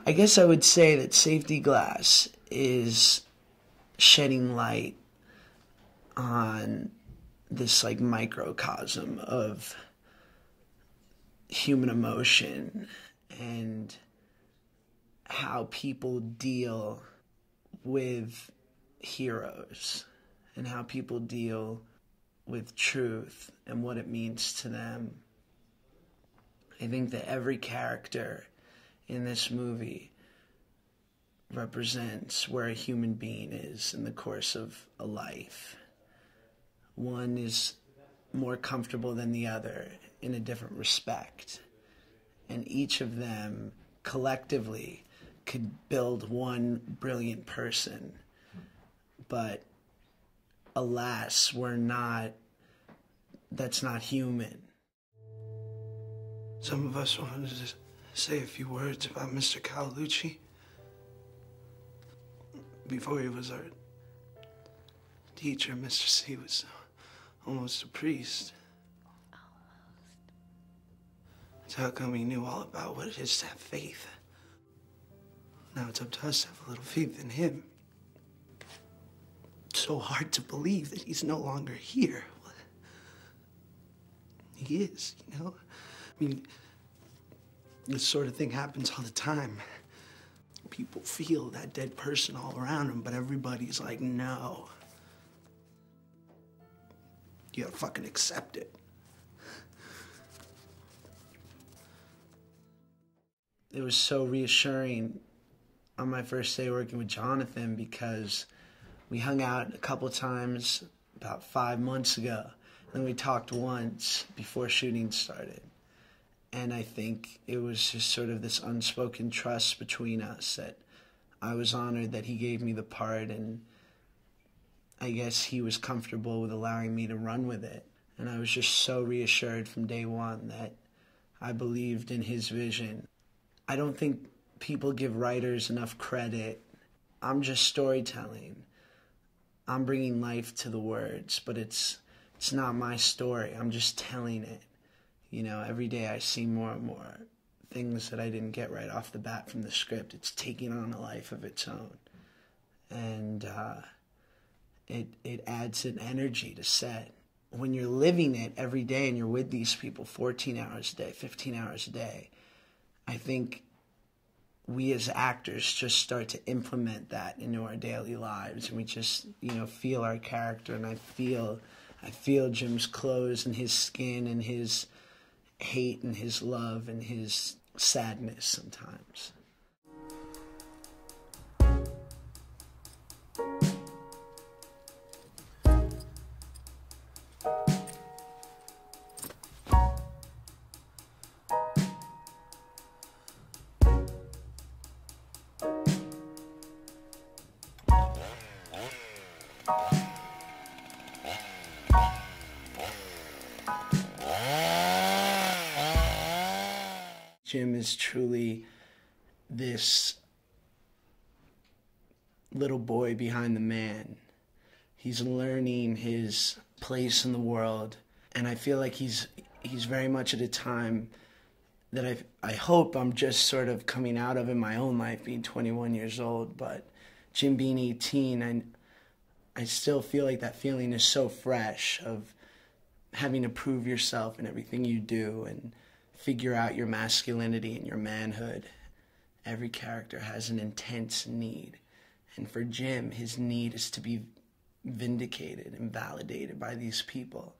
I guess I would say that Safety Glass is shedding light on this like microcosm of human emotion and how people deal with heroes and how people deal with truth and what it means to them. I think that every character in this movie represents where a human being is in the course of a life. One is more comfortable than the other in a different respect. And each of them collectively could build one brilliant person. But alas, that's not human. Some of us wanted to say a few words about Mr. Calucci before he was our teacher. Mr. C was almost a priest. That's how come he knew all about what it is to have faith. Now it's up to us to have a little faith in him. It's so hard to believe that he's no longer here. He is, you know? I mean, this sort of thing happens all the time. People feel that dead person all around them, but everybody's like, no. You gotta fucking accept it. It was so reassuring on my first day working with Jonathan because we hung out a couple times about 5 months ago, and we talked once before shooting started. And I think it was just sort of this unspoken trust between us that I was honored that he gave me the part, and I guess he was comfortable with allowing me to run with it. And I was just so reassured from day one that I believed in his vision. I don't think people give writers enough credit. I'm just storytelling. I'm bringing life to the words, but it's not my story. I'm just telling it. You know, every day I see more and more things that I didn't get right off the bat from the script. It's taking on a life of its own. And it adds an energy to set. When you're living it every day and you're with these people 14 hours a day, 15 hours a day, I think we as actors just start to implement that into our daily lives, and we just, you know, feel our character. And I feel Jim's clothes and his skin and his hate and his love and his sadness sometimes. Jim is truly this little boy behind the man. He's learning his place in the world, and I feel like he's very much at a time that I hope I'm just sort of coming out of in my own life, being 21 years old, but Jim being 18, I still feel like that feeling is so fresh of having to prove yourself in everything you do and figure out your masculinity and your manhood. Every character has an intense need. And for Jim, his need is to be vindicated and validated by these people.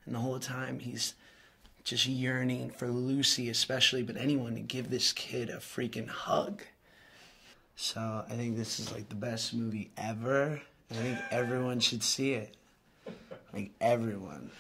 And the whole time he's just yearning for Lucy especially, but anyone, to give this kid a freaking hug. So I think this is like the best movie ever. I think everyone should see it. Like everyone.